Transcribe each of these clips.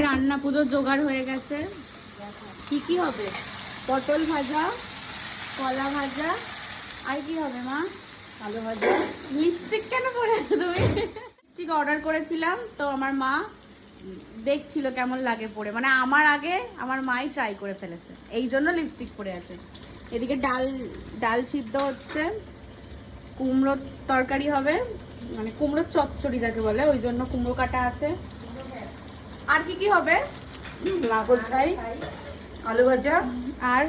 রান্না পুজোর জোগাড় হয়ে গেছে। কি কি হবে? পটল ভাজা, কলা ভাজা, আর কি হবে মা? আলু ভাজা। লিপস্টিক কেন পরে আছো তুমি? লিপস্টিক অর্ডার করেছিলাম, তো আমার মা দেখছিল কেমন লাগে পরে, মানে আমার আগে আমার মাই ট্রাই করে ফেলেছে, এই জন্য লিপস্টিক পরে আছে। এদিকে ডাল ডাল সিদ্ধ হচ্ছে, কুমড়োর তরকারি হবে, মানে কুমড়োর চচ্চড়ি যাকে বলে, ওই জন্য কুমড়ো কাটা আছে। আর কি কি হবে? নারকোল ছাই, আলু ভাজা। আর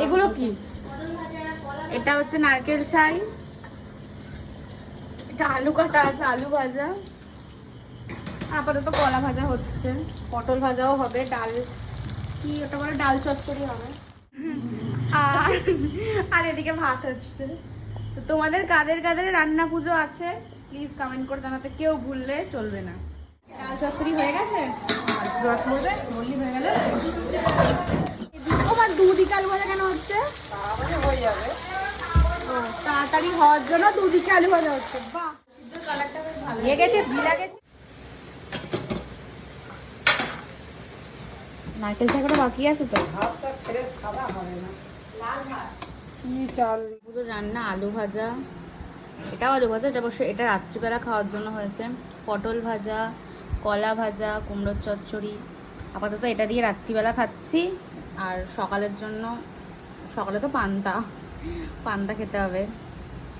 এগুলো কি? এটা হচ্ছে নারকেল ছাই, এটা আলু কাটা আছে, আলু ভাজা, আপাতত কলা ভাজা হচ্ছে, পটল ভাজাও হবে, ডাল কি ওটা বলে, ডাল চচ্চড়ি হবে, আর আর এদিকে ভাত হচ্ছে। তো তোমাদের কাদের কাদের রান্না পুজো আছে প্লিজ কমেন্ট করে জানাতে, কেউ ভুললে চলবে না। ডাল চচ্চড়ি হয়ে গেছে, বললি হয়ে গেল। আমার দুদিকে আলু ভাজা কেন হচ্ছে? হয়ে যাবে। ও, তাড়াতাড়ি হওয়ার জন্য দুদিকে আলু ভাজা হচ্ছে। বাহ, সিদ্ধর কালারটা বেশ ভালো গেছে, ভিলা গেছে। নারকেল ছাড়াটা বাকি আছে তো। ভাতটা ফ্রেশ খাওয়া হবে না। লাল ভাত, কি চাল? পুরো রান্না আলু ভাজা, এটাও আলু ভাজা, এটা অবশ্য এটা রাত্রিবেলা খাওয়ার জন্য হয়েছে। পটল ভাজা, কলা ভাজা, কুমড়োর চচ্চড়ি, আপাতত এটা দিয়ে রাত্রিবেলা খাচ্ছি। আর সকালের জন্য, সকালে তো পান্তা পান্তা খেতে হবে।